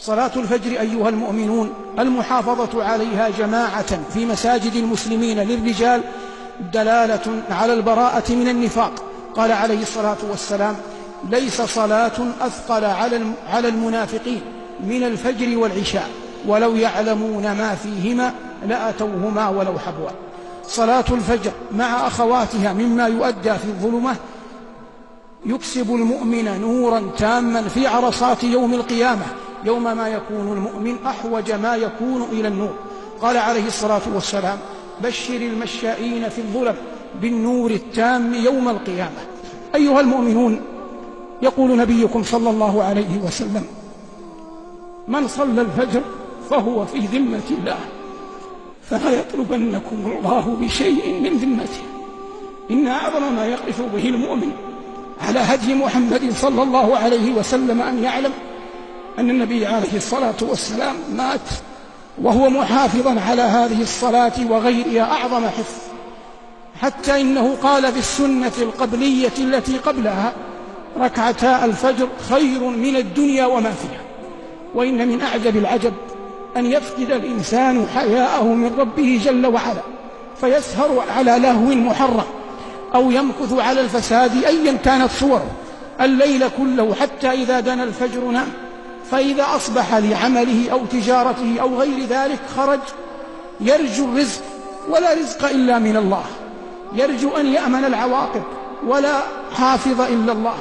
صلاة الفجر أيها المؤمنون المحافظة عليها جماعة في مساجد المسلمين للرجال دلالة على البراءة من النفاق. قال عليه الصلاة والسلام: ليس صلاة أثقل على المنافقين من الفجر والعشاء ولو يعلمون ما فيهما لأتوهما ولو حبوا. صلاة الفجر مع أخواتها مما يؤدى في الظلمة يكسب المؤمن نورا تاما في عرصات يوم القيامة، يوم ما يكون المؤمن أحوج ما يكون إلى النور. قال عليه الصلاة والسلام: بشر المشائين في الظلم بالنور التام يوم القيامة. أيها المؤمنون، يقول نبيكم صلى الله عليه وسلم: من صلى الفجر فهو في ذمة الله، فلا يطلبنكم الله بشيء من ذمته. إن أعظم ما يقف به المؤمن على هدي محمد صلى الله عليه وسلم أن يعلم أن النبي عليه الصلاة والسلام مات وهو محافظا على هذه الصلاة وغيرها أعظم حفظ، حتى إنه قال في السنة القبلية التي قبلها: ركعتا الفجر خير من الدنيا وما فيها. وإن من أعجب العجب أن يفقد الإنسان حياءه من ربه جل وعلا فيسهر على لهو محرم أو يمكث على الفساد أيا كانت صوره الليل كله حتى إذا دنا الفجر نام، فإذا أصبح لعمله أو تجارته أو غير ذلك خرج يرجو الرزق، ولا رزق إلا من الله، يرجو أن يأمن العواقب ولا حافظ إلا الله،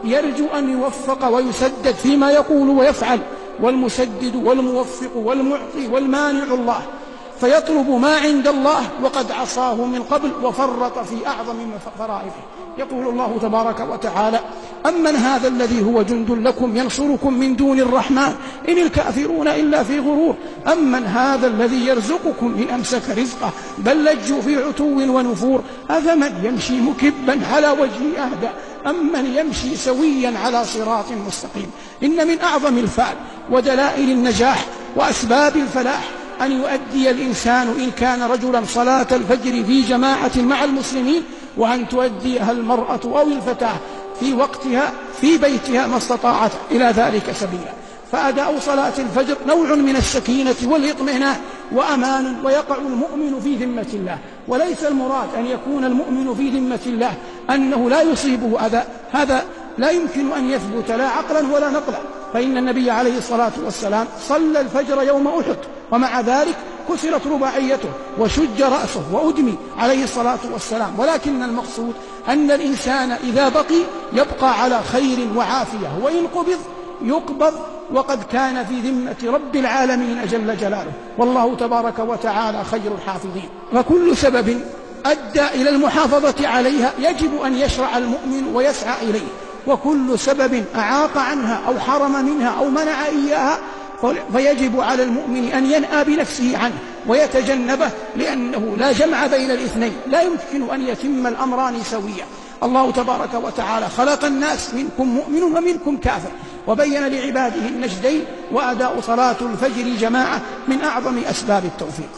يرجو أن يوفق ويسدد فيما يقول ويفعل، والمسدد والموفق والمعطي والمانع الله، فيطلب ما عند الله وقد عصاه من قبل وفرط في أعظم فرائضه. يقول الله تبارك وتعالى: أمن هذا الذي هو جند لكم ينصركم من دون الرحمن إن الكافرون إلا في غرور، أمن هذا الذي يرزقكم إن أمسك رزقه بل لجوا في عتو ونفور، أفمن يمشي مكبا على وجهه أهدى أمن يمشي سويا على صراط مستقيم. إن من أعظم الفعل ودلائل النجاح وأسباب الفلاح أن يؤدي الإنسان إن كان رجلا صلاة الفجر في جماعة مع المسلمين، وأن تؤديها المرأة أو الفتاة في وقتها في بيتها ما استطاعت إلى ذلك سبيلا. فأداء صلاة الفجر نوع من السكينة والإطمئنان وأمان، ويقع المؤمن في ذمة الله. وليس المراد أن يكون المؤمن في ذمة الله أنه لا يصيبه أذى، هذا لا يمكن أن يثبت لا عقلا ولا نقلا، فإن النبي عليه الصلاة والسلام صلى الفجر يوم أحد ومع ذلك كسرت رباعيته وشج رأسه وأدمي عليه الصلاة والسلام. ولكن المقصود أن الإنسان إذا بقي يبقى على خير وعافية، وإن قبض يقبض وقد كان في ذمة رب العالمين جل جلاله، والله تبارك وتعالى خير الحافظين. وكل سبب أدى إلى المحافظة عليها يجب أن يشرع المؤمن ويسعى إليه، وكل سبب أعاق عنها أو حرم منها أو منع إياها فيجب على المؤمن أن ينأى بنفسه عنه ويتجنبه، لأنه لا جمع بين الاثنين، لا يمكن أن يتم الأمران سويا. الله تبارك وتعالى خلق الناس منكم مؤمن ومنكم كافر، وبين لعباده النجدين، وأداء صلاة الفجر جماعة من أعظم أسباب التوفيق.